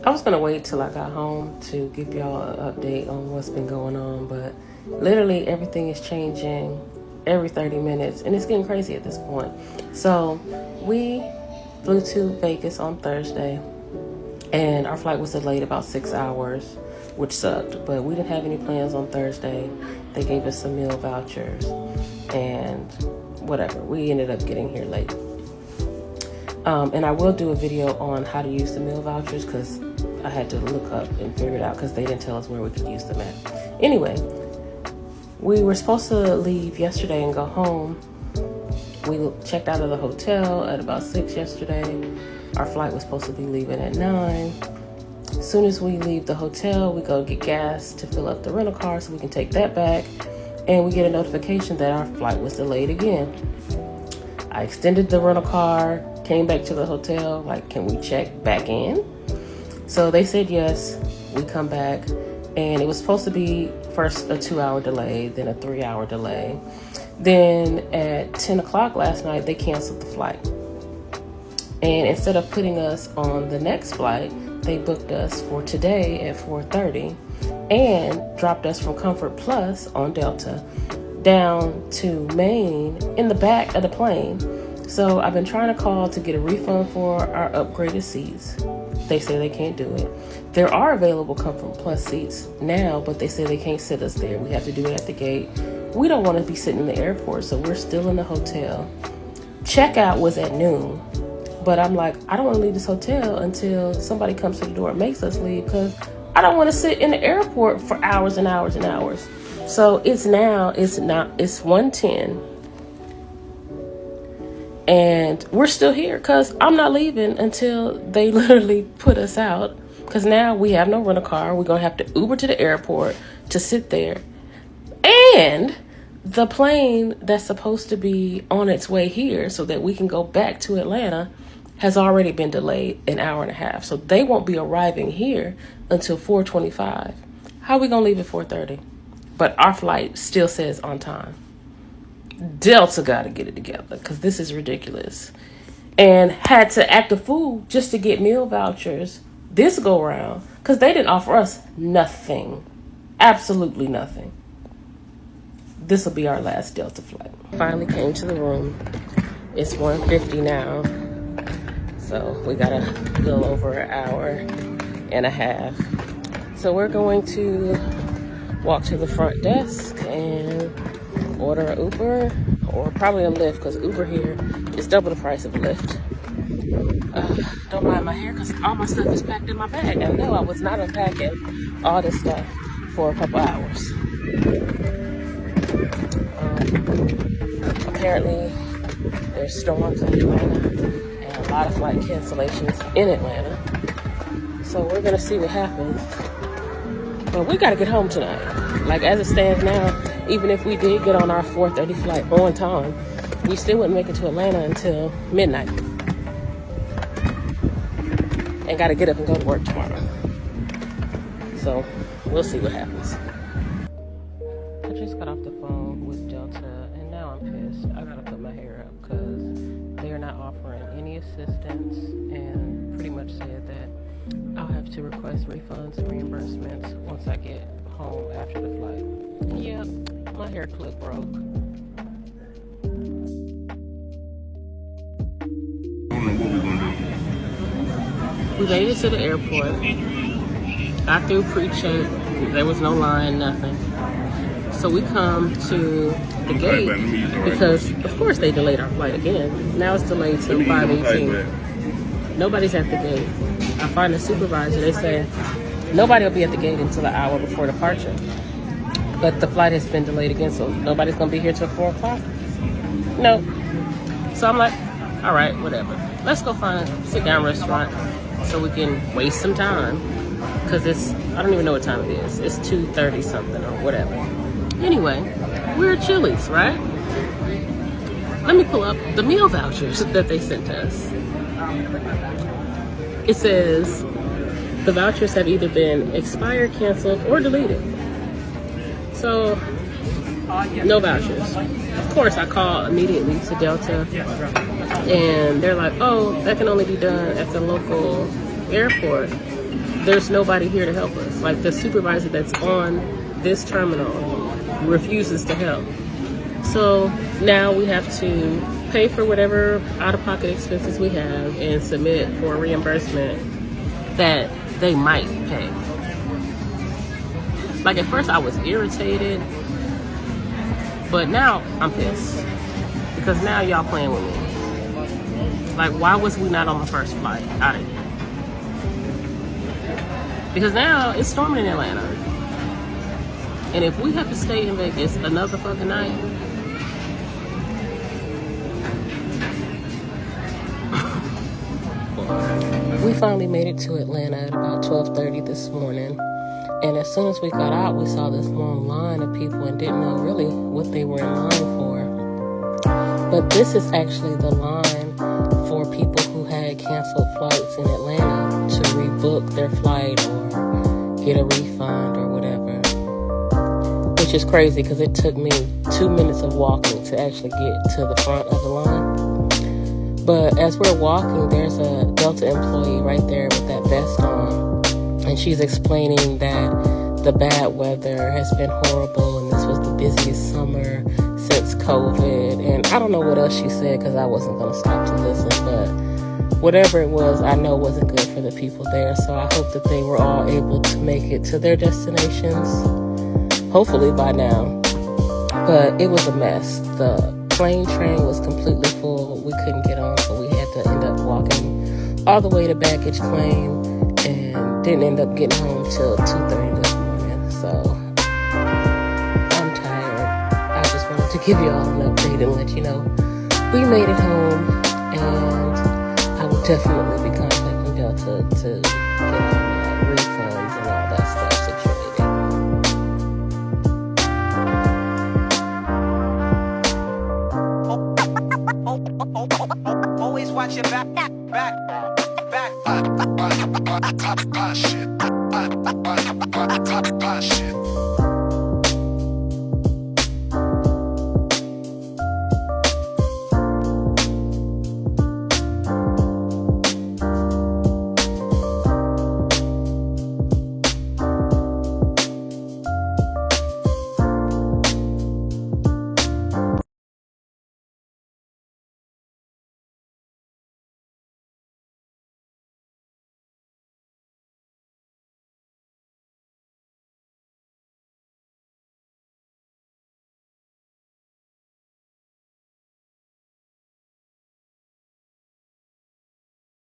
I was gonna wait till I got home to give y'all an update on what's been going on, but literally everything is changing every 30 minutes and it's getting crazy at this point. So we flew to Vegas on Thursday and our flight was delayed about 6 hours, which sucked, but we didn't have any plans on Thursday. They gave us some meal vouchers and whatever. We ended up getting here late. And I will do a video on how to use the meal vouchers because I had to look up and figure it out because they didn't tell us where we could use them at. Anyway, we were supposed to leave yesterday and go home. We checked out of the hotel at about 6 yesterday. Our flight was supposed to be leaving at 9. As soon as we leave the hotel, we go get gas to fill up the rental car so we can take that back. And we get a notification that our flight was delayed again. I extended the rental car, came back to the hotel, like, can we check back in? So they said yes. We come back, and it was supposed to be first a 2-hour delay, then a 3-hour delay. Then at 10 o'clock last night, they canceled the flight. And instead of putting us on the next flight, they booked us for today at 4:30 and dropped us from Comfort Plus on Delta down to Maine in the back of the plane. So I've been trying to call to get a refund for our upgraded seats. They say they can't do it. There are available Comfort Plus seats now, but they say they can't sit us there. We have to do it at the gate. We don't want to be sitting in the airport, so we're still in the hotel. Checkout was at noon, but I'm like, I don't want to leave this hotel until somebody comes to the door and makes us leave because I don't want to sit in the airport for hours and hours and hours. So it's 1:10. And we're still here because I'm not leaving until they literally put us out. Because now we have no rental car. We're going to have to Uber to the airport to sit there. And the plane that's supposed to be on its way here so that we can go back to Atlanta has already been delayed an hour and a half. So they won't be arriving here until 4:25. How are we going to leave at 4:30? But our flight still says on time. Delta got to get it together because this is ridiculous. And had to act a fool just to get meal vouchers this go round because they didn't offer us nothing. Absolutely nothing. This will be our last Delta flight. Finally came to the room. It's 1:50 now. So we got a little over an hour and a half. So we're going to walk to the front desk and order an Uber or probably a Lyft because Uber here is double the price of a Lyft. Don't mind my hair because all my stuff is packed in my bag. And no, I was not unpacking all this stuff for a couple hours. Apparently, there's storms in Atlanta and a lot of flight cancellations in Atlanta. So we're going to see what happens. But we got to get home tonight. Like as it stands now, even if we did get on our 4:30 flight on time, we still wouldn't make it to Atlanta until midnight. And got to get up and go to work tomorrow. So we'll see what happens. I just got off the phone with Delta and now I'm pissed. I got to put my hair up because they're not offering any assistance and pretty much said that I'll have to request refunds and reimbursements once I get home after the flight. Yep, my hair clip broke. We made it to the airport. Got through pre-check. There was no line, nothing. So we come to the gate because, of course, they delayed our flight again. Now it's delayed till 5:18. Nobody's at the gate. I find the supervisor. They say nobody will be at the gate until an hour before departure. But the flight has been delayed again, so nobody's going to be here till 4 o'clock? No. So I'm like, all right, whatever. Let's go find a sit-down restaurant so we can waste some time. Because I don't even know what time it is. It's 2:30 something or whatever. Anyway, we're at Chili's, right? Let me pull up the meal vouchers that they sent us. It says the vouchers have either been expired, canceled, or deleted. So, no vouchers. Of course, I call immediately to Delta, and they're like, oh, that can only be done at the local airport. there's nobody here to help us. Like the supervisor that's on this terminal refuses to help. So now we have to pay for whatever out-of-pocket expenses we have and submit for reimbursement that they might pay. Like at first I was irritated, but now I'm pissed because now y'all playing with me. Like, why was we not on the first flight out of here? Because now it's storming in Atlanta. And if we have to stay in Vegas another fucking night, we finally made it to Atlanta at about 12:30 this morning. And as soon as we got out, we saw this long line of people and didn't know really what they were in line for. But this is actually the line for people who had canceled flights in Atlanta to rebook their flight or get a refund or whatever. Which is crazy because it took me 2 minutes of walking to actually get to the front of the line. But as we're walking, there's a Delta employee right there with that vest on. And she's explaining that the bad weather has been horrible and this was the busiest summer since COVID. And I don't know what else she said because I wasn't going to stop to listen. But whatever it was, I know wasn't good for the people there. So I hope that they were all able to make it to their destinations, hopefully by now. But it was a mess. The plane train was completely full. We couldn't get on, so we had to end up walking all the way to baggage claim. Didn't end up getting home till 2:30 this morning, so I'm tired. I just wanted to give you all an update and let you know we made it home, and I will definitely be contacting Delta to get all my refunds and all that stuff situated. Always watch your back. Shit.